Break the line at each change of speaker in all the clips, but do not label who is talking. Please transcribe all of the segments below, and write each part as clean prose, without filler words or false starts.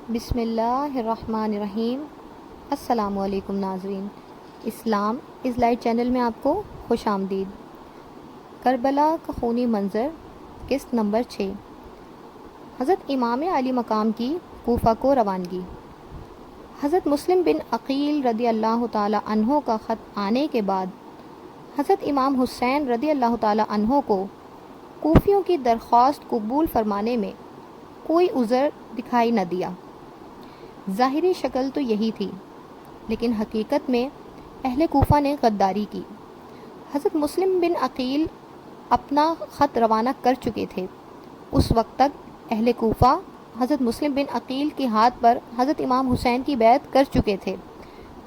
بسم اللہ الرحمن الرحیم۔ السلام علیکم ناظرین، اسلام از لائٹ چینل میں آپ کو خوش آمدید۔ کربلا کا خونی منظر، قسط نمبر 6۔ حضرت امام علی مقام کی کوفہ کو روانگی۔ حضرت مسلم بن عقیل رضی اللہ تعالی عنہ کا خط آنے کے بعد حضرت امام حسین رضی اللہ تعالی عنہ کو کوفیوں کی درخواست قبول فرمانے میں کوئی عذر دکھائی نہ دیا۔ ظاہری شکل تو یہی تھی، لیکن حقیقت میں اہل کوفہ نے غداری کی۔ حضرت مسلم بن عقیل اپنا خط روانہ کر چکے تھے۔ اس وقت تک اہل کوفہ حضرت مسلم بن عقیل کے ہاتھ پر حضرت امام حسین کی بیعت کر چکے تھے،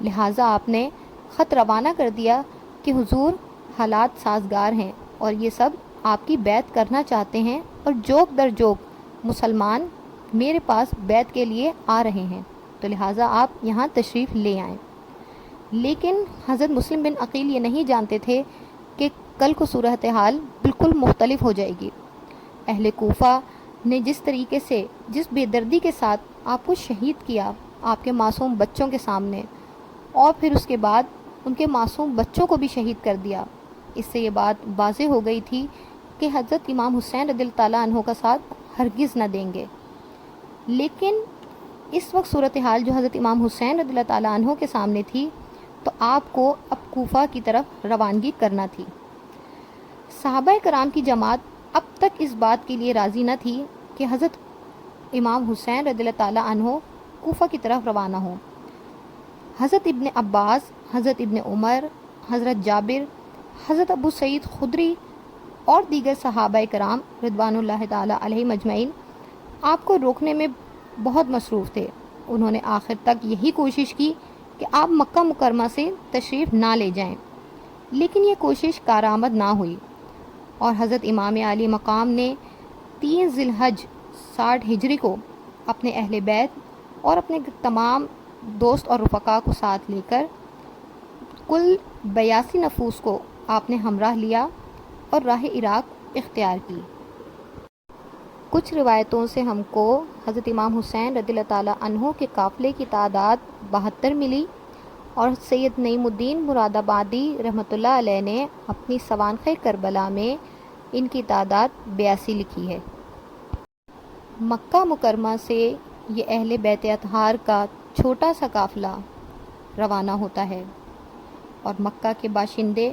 لہٰذا آپ نے خط روانہ کر دیا کہ حضور حالات سازگار ہیں اور یہ سب آپ کی بیعت کرنا چاہتے ہیں، اور جوک در جوک مسلمان میرے پاس بیعت کے لیے آ رہے ہیں، تو لہٰذا آپ یہاں تشریف لے آئیں۔ لیکن حضرت مسلم بن عقیل یہ نہیں جانتے تھے کہ کل کو صورتحال بالکل مختلف ہو جائے گی۔ اہل کوفہ نے جس طریقے سے، جس بے دردی کے ساتھ آپ کو شہید کیا آپ کے معصوم بچوں کے سامنے، اور پھر اس کے بعد ان کے معصوم بچوں کو بھی شہید کر دیا، اس سے یہ بات واضح ہو گئی تھی کہ حضرت امام حسین رضی اللہ تعالیٰ عنہ کا ساتھ ہرگز نہ دیں گے۔ لیکن اس وقت صورتحال جو حضرت امام حسین رضی اللہ تعالیٰ عنہ کے سامنے تھی، تو آپ کو اب کوفہ کی طرف روانگی کرنا تھی۔ صحابہ کرام کی جماعت اب تک اس بات کے لیے راضی نہ تھی کہ حضرت امام حسین رضی اللہ تعالیٰ عنہ کوفہ کی طرف روانہ ہوں۔ حضرت ابن عباس، حضرت ابن عمر، حضرت جابر، حضرت ابو سعید خدری اور دیگر صحابہ کرام رضوان اللہ تعالیٰ علیہم اجمعین آپ کو روکنے میں بہت مصروف تھے۔ انہوں نے آخر تک یہی کوشش کی کہ آپ مکہ مکرمہ سے تشریف نہ لے جائیں، لیکن یہ کوشش کارآمد نہ ہوئی، اور حضرت امام علی مقام نے 3 ذی الحج 60 ہجری کو اپنے اہل بیت اور اپنے تمام دوست اور رفقا کو ساتھ لے کر کل 82 نفوس کو آپ نے ہمراہ لیا اور راہ عراق اختیار کی۔ کچھ روایتوں سے ہم کو حضرت امام حسین رضی اللہ تعالیٰ عنہ کے قافلے کی تعداد 72 ملی، اور سید نعیم الدین مراد آبادی رحمۃ اللہ علیہ نے اپنی سوانح کربلا میں ان کی تعداد 82 لکھی ہے۔ مکہ مکرمہ سے یہ اہل بیت اطہار کا چھوٹا سا قافلہ روانہ ہوتا ہے، اور مکہ کے باشندے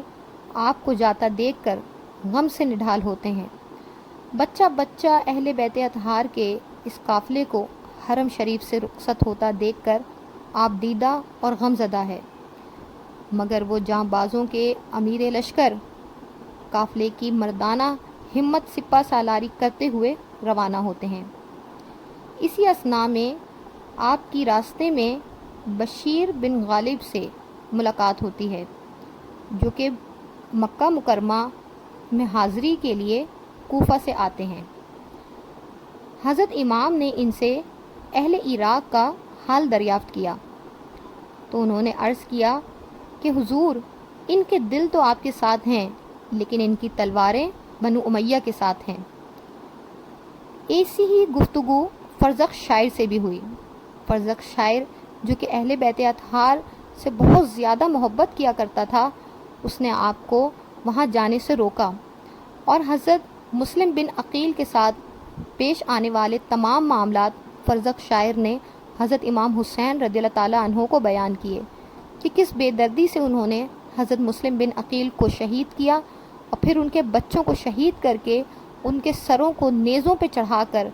آپ کو جاتا دیکھ کر غم سے نڈھال ہوتے ہیں۔ بچہ بچہ اہل بیت اطہار کے اس قافلے کو حرم شریف سے رخصت ہوتا دیکھ کر آپ دیدہ اور غم زدہ ہے، مگر وہ جاں بازوں کے امیر لشکر قافلے کی مردانہ ہمت سپہ سالاری کرتے ہوئے روانہ ہوتے ہیں۔ اسی اثناء میں آپ کی راستے میں بشیر بن غالب سے ملاقات ہوتی ہے، جو کہ مکہ مکرمہ میں حاضری کے لیے کوفہ سے آتے ہیں۔ حضرت امام نے ان سے اہل عراق کا حال دریافت کیا، تو انہوں نے عرض کیا کہ حضور، ان کے دل تو آپ کے ساتھ ہیں، لیکن ان کی تلواریں بنو امیہ کے ساتھ ہیں۔ ایسی ہی گفتگو فرزق شاعر سے بھی ہوئی۔ فرزق شاعر جو کہ اہل بیت اطہار سے بہت زیادہ محبت کیا کرتا تھا، اس نے آپ کو وہاں جانے سے روکا، اور حضرت مسلم بن عقیل کے ساتھ پیش آنے والے تمام معاملات فرزق شاعر نے حضرت امام حسین رضی اللہ تعالیٰ عنہ کو بیان کیے کہ کس بے دردی سے انہوں نے حضرت مسلم بن عقیل کو شہید کیا، اور پھر ان کے بچوں کو شہید کر کے ان کے سروں کو نیزوں پہ چڑھا کر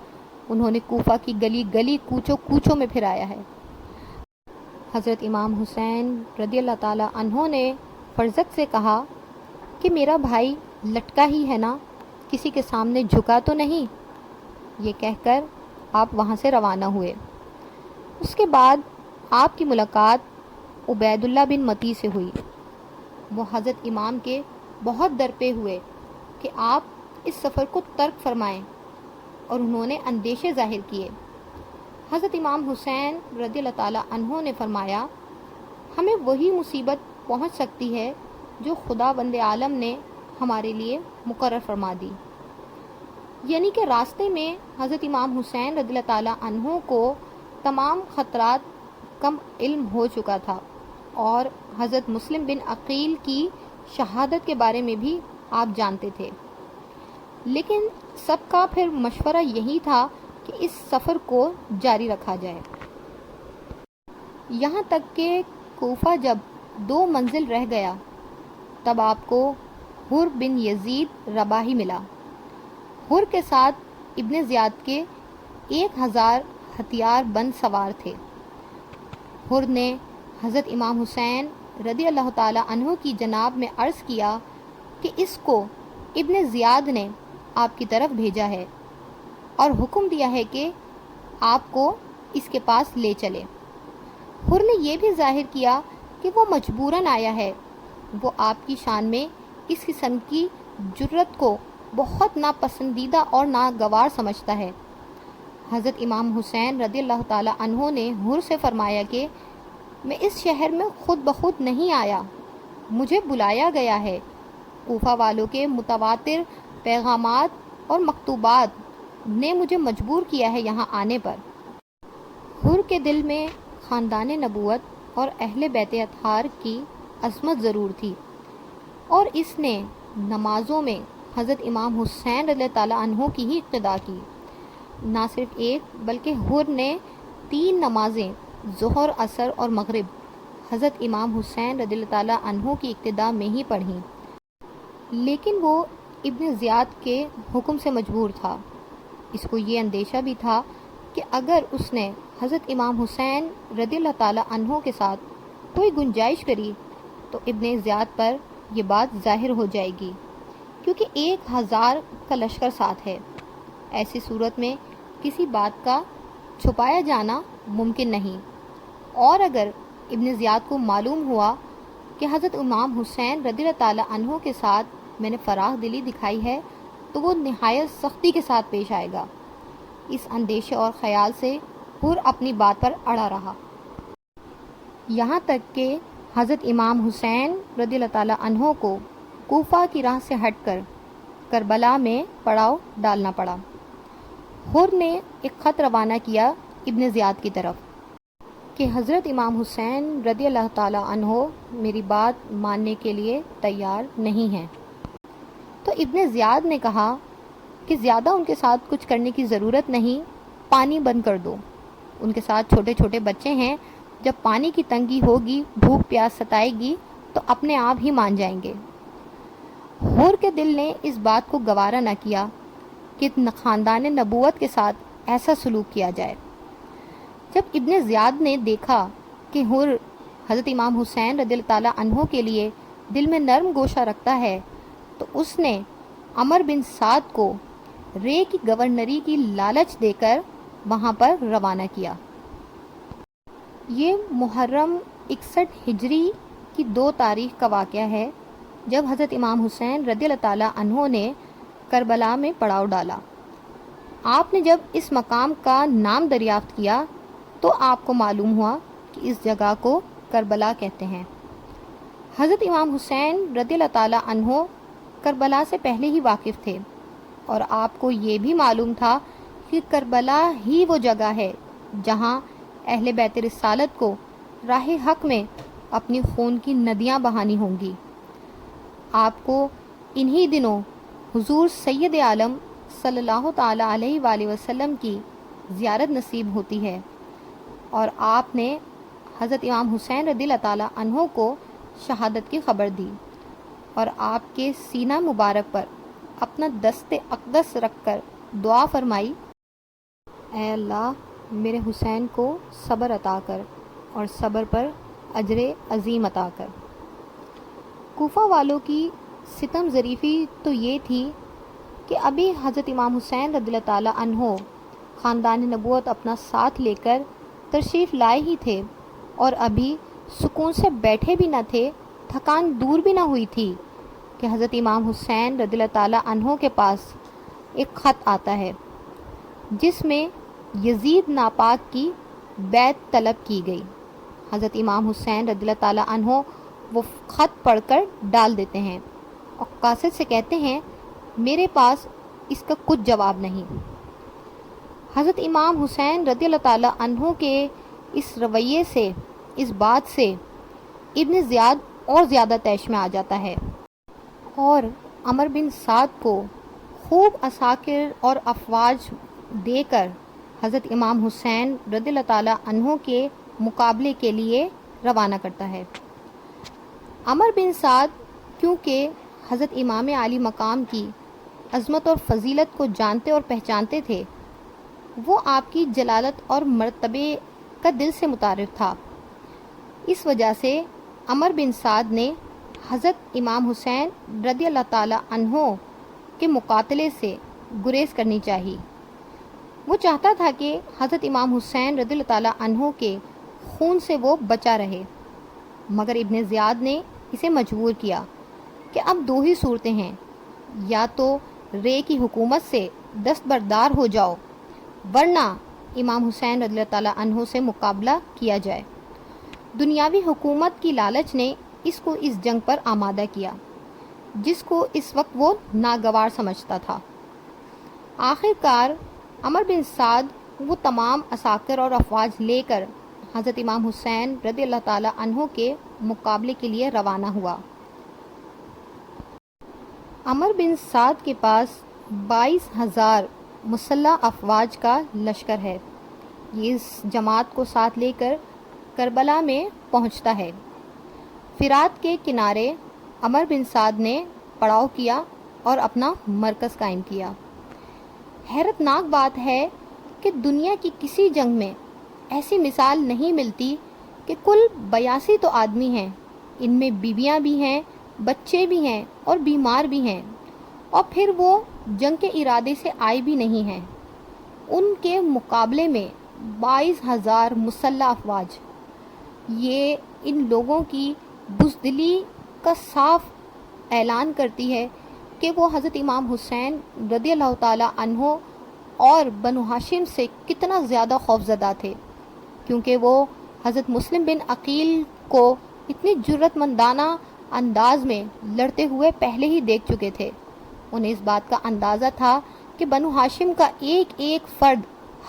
انہوں نے کوفہ کی گلی گلی کوچوں کوچوں میں پھرایا ہے۔ حضرت امام حسین رضی اللہ تعالیٰ عنہ نے فرزق سے کہا کہ میرا بھائی لٹکا ہی ہے نا، کسی کے سامنے جھکا تو نہیں؟ یہ کہہ کر آپ وہاں سے روانہ ہوئے۔ اس کے بعد آپ کی ملاقات عبید اللہ بن متی سے ہوئی۔ وہ حضرت امام کے بہت درپے ہوئے کہ آپ اس سفر کو ترک فرمائیں، اور انہوں نے اندیشے ظاہر کیے۔ حضرت امام حسین رضی اللہ تعالیٰ عنہ نے فرمایا، ہمیں وہی مصیبت پہنچ سکتی ہے جو خدا بند عالم نے ہمارے لیے مقرر فرما دی۔ یعنی کہ راستے میں حضرت امام حسین رضی اللہ تعالیٰ عنہ کو تمام خطرات کم علم ہو چکا تھا اور حضرت مسلم بن عقیل کی شہادت کے بارے میں بھی آپ جانتے تھے، لیکن سب کا پھر مشورہ یہی تھا کہ اس سفر کو جاری رکھا جائے، یہاں تک کہ کوفہ جب 2 منزل رہ گیا تب آپ کو حر بن یزید رباحی ملا۔ حر کے ساتھ ابن زیاد کے 1000 ہتھیار بند سوار تھے۔ حر نے حضرت امام حسین رضی اللہ تعالی عنہ کی جناب میں عرض کیا کہ اس کو ابن زیاد نے آپ کی طرف بھیجا ہے اور حکم دیا ہے کہ آپ کو اس کے پاس لے چلے۔ حر نے یہ بھی ظاہر کیا کہ وہ مجبوراً آیا ہے، وہ آپ کی شان میں اس قسم کی جرت کو بہت ناپسندیدہ اور ناگوار سمجھتا ہے۔ حضرت امام حسین رضی اللہ تعالی عنہ نے حر سے فرمایا کہ میں اس شہر میں خود بخود نہیں آیا، مجھے بلایا گیا ہے۔ کوفہ والوں کے متواتر پیغامات اور مکتوبات نے مجھے مجبور کیا ہے یہاں آنے پر۔ حر کے دل میں خاندان نبوت اور اہل بیت اطہار کی عظمت ضرور تھی، اور اس نے نمازوں میں حضرت امام حسین رضی اللہ تعالیٰ عنہ کی ہی اقتدا کی۔ نہ صرف ایک بلکہ حر نے 3 نمازیں ظہر، عصر اور مغرب حضرت امام حسین رضی اللہ تعالیٰ عنہ کی اقتدا میں ہی پڑھیں، لیکن وہ ابن زیاد کے حکم سے مجبور تھا۔ اس کو یہ اندیشہ بھی تھا کہ اگر اس نے حضرت امام حسین رضی اللہ تعالیٰ عنہ کے ساتھ کوئی گنجائش کری تو ابن زیاد پر یہ بات ظاہر ہو جائے گی، کیونکہ 1000 کا لشکر ساتھ ہے۔ ایسی صورت میں کسی بات کا چھپایا جانا ممکن نہیں، اور اگر ابن زیاد کو معلوم ہوا کہ حضرت امام حسین رضی اللہ تعالیٰ عنہ کے ساتھ میں نے فراخ دلی دکھائی ہے تو وہ نہایت سختی کے ساتھ پیش آئے گا۔ اس اندیشے اور خیال سے حر اپنی بات پر اڑا رہا، یہاں تک کہ حضرت امام حسین رضی اللہ تعالیٰ عنہ کو کوفہ کی راہ سے ہٹ کر کربلا میں پڑاؤ ڈالنا پڑا۔ حر نے ایک خط روانہ کیا ابن زیاد کی طرف کہ حضرت امام حسین رضی اللہ تعالیٰ عنہ میری بات ماننے کے لیے تیار نہیں ہیں۔ تو ابن زیاد نے کہا کہ زیادہ ان کے ساتھ کچھ کرنے کی ضرورت نہیں، پانی بند کر دو، ان کے ساتھ چھوٹے چھوٹے بچے ہیں، جب پانی کی تنگی ہوگی، بھوک پیاس ستائے گی تو اپنے آپ ہی مان جائیں گے۔ حر کے دل نے اس بات کو گوارا نہ کیا کہ خاندان نبوت کے ساتھ ایسا سلوک کیا جائے۔ جب ابن زیاد نے دیکھا کہ حر حضرت امام حسین رضی اللہ تعالیٰ عنہ کے لیے دل میں نرم گوشہ رکھتا ہے تو اس نے عمر بن سعد کو رے کی گورنری کی لالچ دے کر وہاں پر روانہ کیا۔ یہ محرم 61 ہجری کی 2 تاریخ کا واقعہ ہے جب حضرت امام حسین رضی اللہ تعالیٰ عنہ نے کربلا میں پڑاؤ ڈالا۔ آپ نے جب اس مقام کا نام دریافت کیا تو آپ کو معلوم ہوا کہ اس جگہ کو کربلا کہتے ہیں۔ حضرت امام حسین رضی اللہ تعالیٰ عنہ کربلا سے پہلے ہی واقف تھے، اور آپ کو یہ بھی معلوم تھا کہ کربلا ہی وہ جگہ ہے جہاں اہل بیت رسالت کو راہ حق میں اپنی خون کی ندیاں بہانی ہوں گی۔ آپ کو انہی دنوں حضور سید عالم صلی اللہ تعالیٰ علیہ وآلہ وسلم کی زیارت نصیب ہوتی ہے، اور آپ نے حضرت امام حسین رضی اللہ تعالیٰ عنہ کو شہادت کی خبر دی، اور آپ کے سینہ مبارک پر اپنا دست اقدس رکھ کر دعا فرمائی، اے اللہ میرے حسین کو صبر عطا کر اور صبر پر اجر عظیم عطا کر۔ کوفہ والوں کی ستم ظریفی تو یہ تھی کہ ابھی حضرت امام حسین رضی اللہ تعالیٰ عنہ خاندان نبوت اپنا ساتھ لے کر تشریف لائے ہی تھے، اور ابھی سکون سے بیٹھے بھی نہ تھے، تھکان دور بھی نہ ہوئی تھی کہ حضرت امام حسین رضی اللہ تعالیٰ عنہ کے پاس ایک خط آتا ہے جس میں یزید ناپاک کی بیعت طلب کی گئی۔ حضرت امام حسین رضی اللہ تعالیٰ عنہ وہ خط پڑھ کر ڈال دیتے ہیں اور قاصد سے کہتے ہیں میرے پاس اس کا کچھ جواب نہیں۔ حضرت امام حسین رضی اللہ تعالیٰ عنہ کے اس رویے سے، اس بات سے ابن زیاد اور زیادہ طیش میں آ جاتا ہے اور عمر بن سعد کو خوب عساکر اور افواج دے کر حضرت امام حسین رضی اللہ تعالیٰ عنہ کے مقابلے کے لیے روانہ کرتا ہے۔ عمر بن سعد کیونکہ حضرت امام عالی مقام کی عظمت اور فضیلت کو جانتے اور پہچانتے تھے، وہ آپ کی جلالت اور مرتبے کا دل سے متعارف تھا۔ اس وجہ سے عمر بن سعد نے حضرت امام حسین رضی اللہ تعالیٰ عنہ کے مقاتلے سے گریز کرنی چاہی۔ وہ چاہتا تھا کہ حضرت امام حسین رضی اللہ تعالیٰ عنہ کے خون سے وہ بچا رہے، مگر ابن زیاد نے اسے مجبور کیا کہ اب دو ہی صورتیں ہیں، یا تو رے کی حکومت سے دستبردار ہو جاؤ ورنہ امام حسین رضی اللہ تعالیٰ عنہ سے مقابلہ کیا جائے۔ دنیاوی حکومت کی لالچ نے اس کو اس جنگ پر آمادہ کیا، جس کو اس وقت وہ ناگوار سمجھتا تھا۔ آخر کار عمر بن سعد وہ تمام عساکر اور افواج لے کر حضرت امام حسین رضی اللہ تعالیٰ عنہ کے مقابلے کے لیے روانہ ہوا۔ عمر بن سعد کے پاس 22,000 مسلح افواج کا لشکر ہے۔ یہ اس جماعت کو ساتھ لے کر کربلا میں پہنچتا ہے۔ فرات کے کنارے عمر بن سعد نے پڑاؤ کیا اور اپنا مرکز قائم کیا۔ حیرت ناک بات ہے کہ دنیا کی کسی جنگ میں ایسی مثال نہیں ملتی کہ کل 82 تو آدمی ہیں، ان میں بیویاں بھی ہیں، بچے بھی ہیں اور بیمار بھی ہیں، اور پھر وہ جنگ کے ارادے سے آئے بھی نہیں ہیں۔ ان کے مقابلے میں 22,000 مسلح افواج۔ یہ ان لوگوں کی بزدلی کا صاف اعلان کرتی ہے کہ وہ حضرت امام حسین رضی اللہ تعالیٰ عنہ اور بنو ہاشم سے کتنا زیادہ خوفزدہ تھے، کیونکہ وہ حضرت مسلم بن عقیل کو اتنی جرأت مندانہ انداز میں لڑتے ہوئے پہلے ہی دیکھ چکے تھے۔ انہیں اس بات کا اندازہ تھا کہ بنو ہاشم کا ایک ایک فرد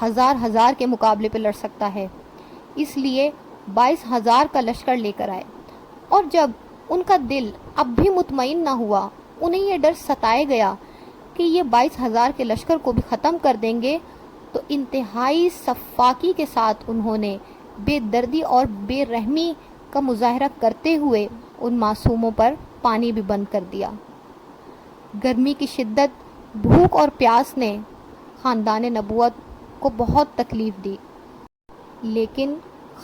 ہزار کے مقابلے پہ لڑ سکتا ہے، اس لیے 22,000 کا لشکر لے کر آئے۔ اور جب ان کا دل اب بھی مطمئن نہ ہوا، انہیں یہ ڈر ستائے گیا کہ یہ 22,000 کے لشکر کو بھی ختم کر دیں گے، تو انتہائی سفاکی کے ساتھ انہوں نے بے دردی اور بے رحمی کا مظاہرہ کرتے ہوئے ان معصوموں پر پانی بھی بند کر دیا۔ گرمی کی شدت، بھوک اور پیاس نے خاندان نبوت کو بہت تکلیف دی، لیکن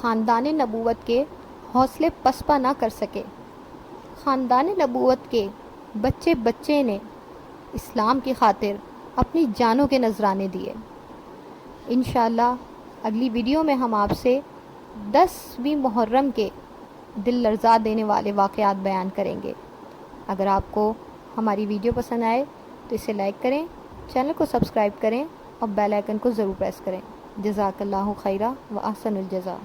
خاندان نبوت کے حوصلے پسپا نہ کر سکے۔ خاندان نبوت کے بچے بچے نے اسلام کی خاطر اپنی جانوں کے نذرانے دیے۔ انشاءاللہ اگلی ویڈیو میں ہم آپ سے 10ویں محرم کے دل لرزا دینے والے واقعات بیان کریں گے۔ اگر آپ کو ہماری ویڈیو پسند آئے تو اسے لائک کریں، چینل کو سبسکرائب کریں اور بیل آئیکن کو ضرور پریس کریں۔ جزاک اللہ خیرہ و احسن الجزا۔